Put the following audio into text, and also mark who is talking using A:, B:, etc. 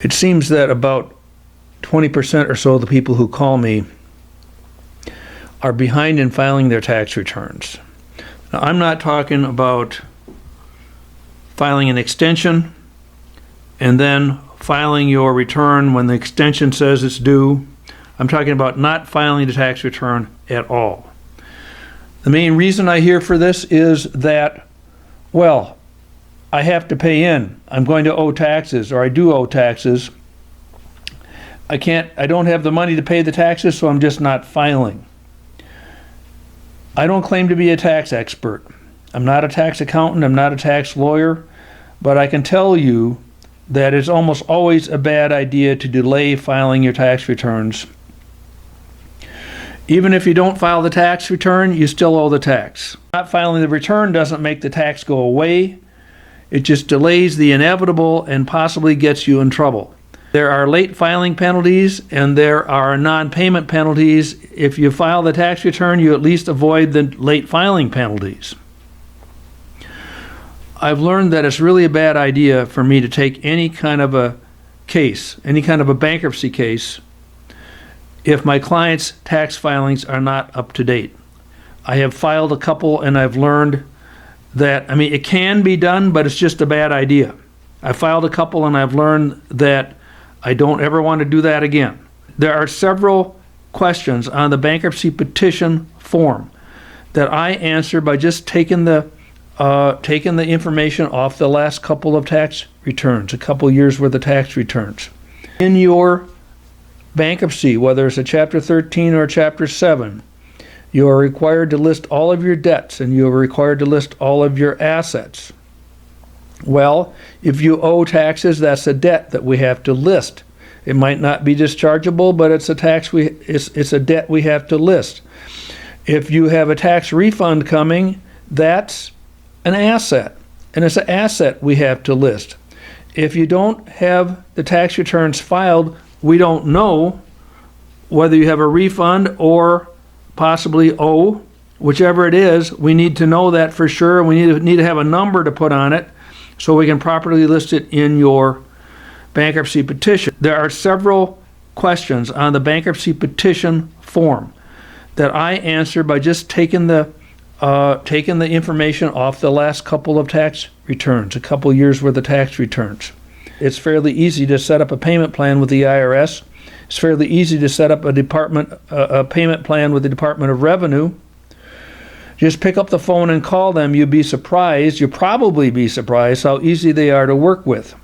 A: It seems that about 20% or so of the people who call me are behind in filing their tax returns. Now, I'm not talking about filing an extension and then filing your return when the extension says it's due. I'm talking about not filing the tax return at all. The main reason I hear for this is that, well, I have to pay in. I'm going to owe taxes, or I do owe taxes. I don't have the money to pay the taxes, so I'm just not filing. I don't claim to be a tax expert. I'm not a tax accountant, I'm not a tax lawyer, but I can tell you that it's almost always a bad idea to delay filing your tax returns. Even if you don't file the tax return, you still owe the tax. Not filing the return doesn't make the tax go away. It just delays the inevitable and possibly gets you in trouble. There are late filing penalties and there are non-payment penalties. If you file the tax return, you at least avoid the late filing penalties. I've learned that it's really a bad idea for me to take any kind of a case, any kind of a bankruptcy case, if my client's tax filings are not up to date. I have filed a couple and I've learned that, it can be done, but it's just a bad idea. I filed a couple and I've learned that I don't ever want to do that again. There are several questions on the bankruptcy petition form that I answer by just taking the information off the last couple of tax returns, a couple years worth of tax returns. In your bankruptcy, whether it's a Chapter 13 or a Chapter 7, you are required to list all of your debts and you are required to list all of your assets. Well, if you owe taxes, that's a debt that we have to list. It might not be dischargeable, but it's a debt we have to list. If you have a tax refund coming, that's an asset, and it's an asset we have to list. If you don't have the tax returns filed, we don't know whether you have a refund or possibly owe. Whichever it is, we need to know that for sure. We need to have a number to put on it so we can properly list it in your bankruptcy petition. There are several questions on the bankruptcy petition form that I answer by just taking the information off the last couple of tax returns, a couple years worth of tax returns. It's fairly easy to set up a payment plan with the IRS. It's fairly easy to set up a payment plan with the Department of Revenue. Just pick up the phone and call them. You'll probably be surprised how easy they are to work with.